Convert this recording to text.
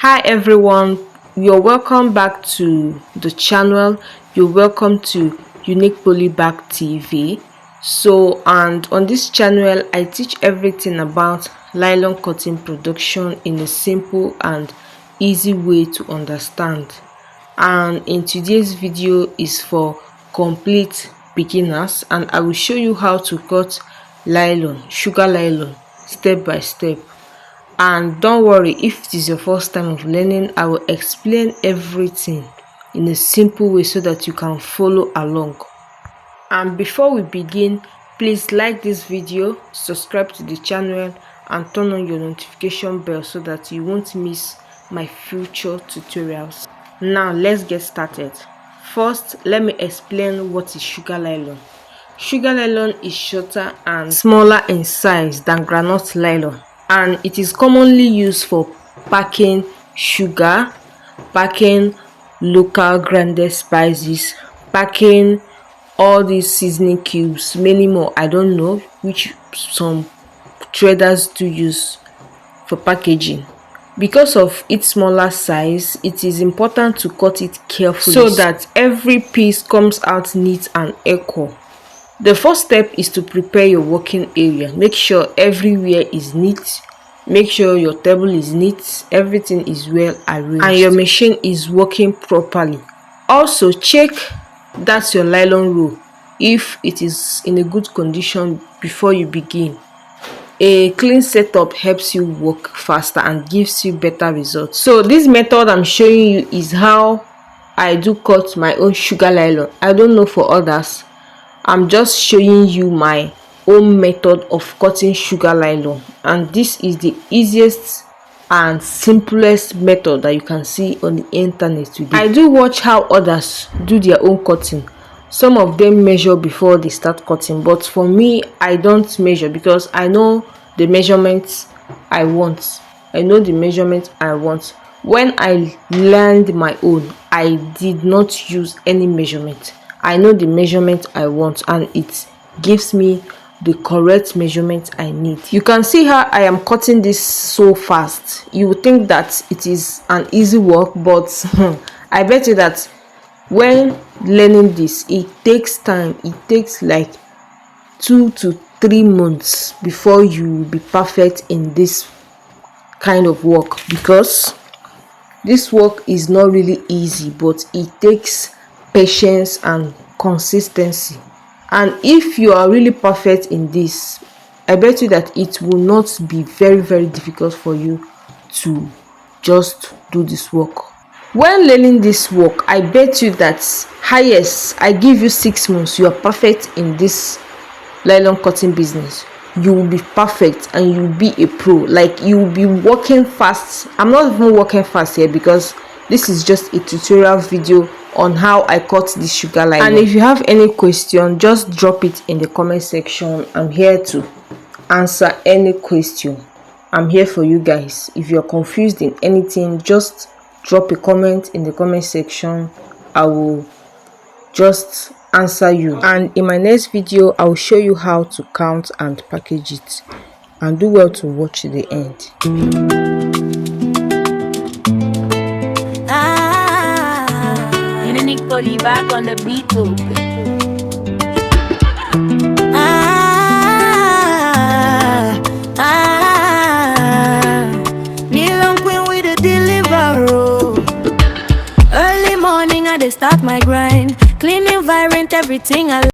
Hi everyone, you're welcome back to the channel. You're welcome to Unique Polybag TV. And on this channel I teach everything about nylon cotton production in a simple and easy way to understand. And in today's video is for complete beginners, and I will show you how to cut sugar nylon, step by step. And don't worry, if it is your first time of learning, I will explain everything in a simple way so that you can follow along. And before we begin, please like this video, subscribe to the channel, and turn on your notification bell so that you won't miss my future tutorials. Now let's get started. First, let me explain what is sugar nylon. Sugar nylon is shorter and smaller in size than groundnut nylon, and it is commonly used for packing sugar, packing local grounded spices, packing all these seasoning cubes, many more. I don't know which some traders do use for packaging. Because of its smaller size, it is important to cut it carefully so that every piece comes out neat and equal. The first step is to prepare your working area. Make sure everywhere is neat. Make sure your table is neat, everything is well arranged, and your machine is working properly. Also check that your nylon roll, if it is in a good condition before you begin. A clean setup helps you work faster and gives you better results. So this method I'm showing you is how I do cut my own sugar nylon. I don't know for others. I'm just showing you my own method of cutting sugar nylon, and this is the easiest and simplest method that you can see on the internet today. I do watch how others do their own cutting. Some of them measure before they start cutting, but for me, I don't measure because I know the measurements I want. When I learned my own, I did not use any measurement. I know the measurement I want, and it gives me the correct measurement I need. You can see how I am cutting this so fast. You would think that it is an easy work, but I bet you that when learning this, it takes time. It takes like 2 to 3 months before you will be perfect in this kind of work, because this work is not really easy, but it takes patience and consistency. And if you are really perfect in this, I bet you that it will not be very difficult for you to just do this work. When learning this work, I bet you that highest I give you 6 months, you are perfect in this nylon cutting business. You will be perfect and you will be a pro. Like, you will be working fast. I'm not even working fast here because this is just a tutorial video on how I cut this sugar nylon. And if you have any question, just drop it in the comment section. I'm here to answer any question. I'm here for you guys. If you're confused in anything, just drop a comment in the comment section. I will just answer you, and in my next video I will show you how to count and package it. And do well to watch the end. Unique Polybag on the beat. Nylon queen with the delivery. Early morning I start my grind, clean environment, everything I